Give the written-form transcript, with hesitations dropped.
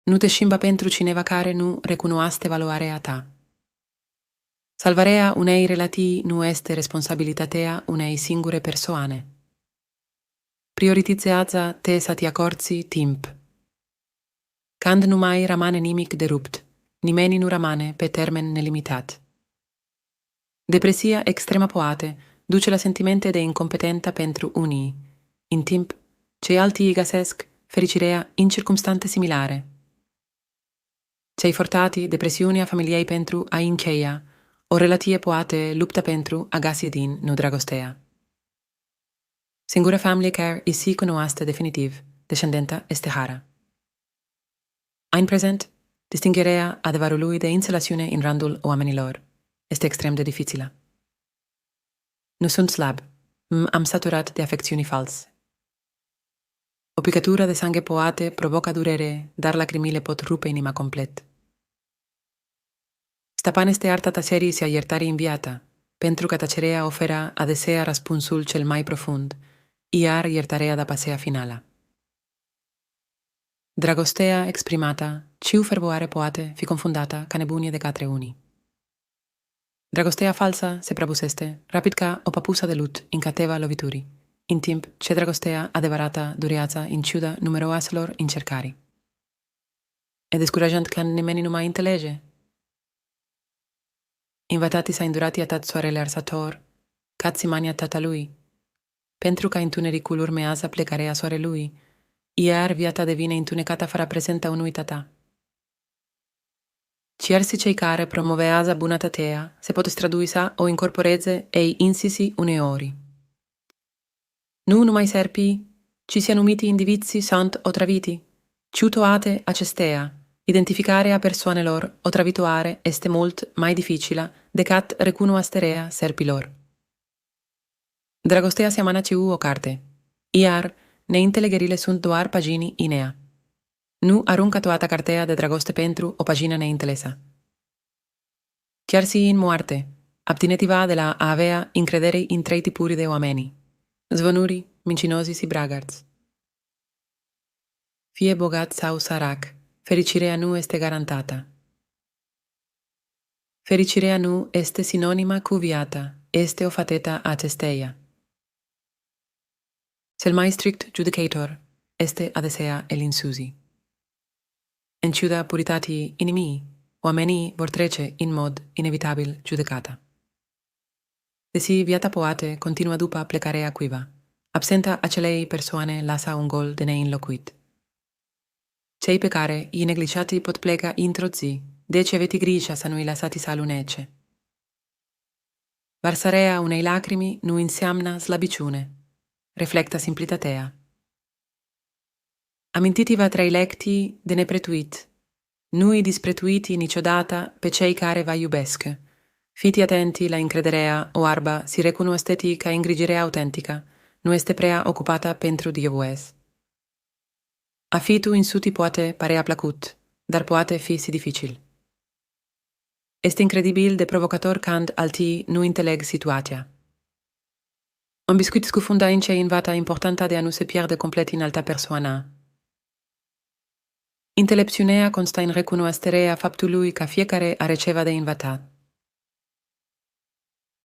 Nu te schimba pentru cineva care nu recunoaște valoarea ta. Salvarea unei relații nu este responsabilitatea unei singure persoane. Prioritizează-te să ti accorzi timp. Când nu mai rămâne nimic de rupt, nimeni nu rămâne pe termen nelimitat. Depresia extrema poate duce la sentimente de incompetență pentru unii, in timp ce alții găsesc fericirea in circumstante similare. Cei fortati depresiunea familiei pentru a încheia o relație poate lupta pentru a găsi din nu dragostea. Singura family care isi cunoaște definitiv descendenta este rara. În prezent, distinguerea adevărului de inselațiune în rândul oamenilor este extrem de dificilă. Nu sunt slab, am saturat de afecțiuni false. O picătură de sangue poate provoca durere, dar lacrimile pot rupe inima complet. Stepan este arta tacerii și a iertarii în viața, pentru că tacerea oferă adesea răspunsul cel mai profund, iar iertarea da pasea finală. Dragostea exprimată, ciu fervoare poate fi confundată ca nebunie de către unii. Dragostea falsă se prăbusește rapid ca o papusă de lut în cateva lovituri, în timp ce dragostea adevărată durează în ciuda numeroaselor încercări. E descurajant că nimeni nu mai înțelege. Invitati s-a îndurat iatat soarele arsător, cațimania tatălui, pentru că întunericul urmează plecarea soarelui, iar viața devine întunecată fără prezența unui tata. Cersi cei care promovează bunătatea se pot stradui să o incorporeze ei insisi uneori. Nu numai serpi, ci si anumiti indivizi sunt otraviti, ci toate acestea. Identificarea persoanelor otravitoare este mult mai dificilă decât recunoașterea serpilor. Dragostea seamănă ciu o carte, iar neînțelegerile sunt doar pagini în ea. Nu arunca toată cartea de dragoste pentru o pagină neînțelesă. Chiar și în moarte, abțineți-vă de la a avea încredere în trei tipuri de oameni: zvonuri, mincinosi și bragarți. Fie bogat sau sărac, fericirea nu este garantată. Fericirea nu este sinonima cu viața, este o fațetă acesteia. Cel mai strict judicator este adesea el însuși. În ciuda purității inimii, oamenii vor trece în mod inevitabil judecata. Deși viața poate continua după plecarea cuiva, absenta acelei persoane lasă un gol de neînlocuit. Cei pe care îi neglijați pot pleca într-o zi, deci aveți grijă să nu-i lăsați să alunece. Varsarea unei lacrimi nu înseamnă slăbiciune, reflectă simplitatea. Amintiți-vă trei lecții de neprețuit. Nu-i disprețuiți niciodată pe cei care vă iubesc. Fiți atenti la încrederea oarbă și recunoașteți că îngrijirea autentică nu este prea ocupată pentru dievoes. A fi tu însuți poate părea plăcut, dar poate fi și dificil. Este incredibil de provocator când alții nu înțeleg situația. Un biscuit scufundă în ce învață importanța de a nu se pierde complet în alta persoană. Înțelepciunea constă în recunoașterea faptului că fiecare are ceva de învățat.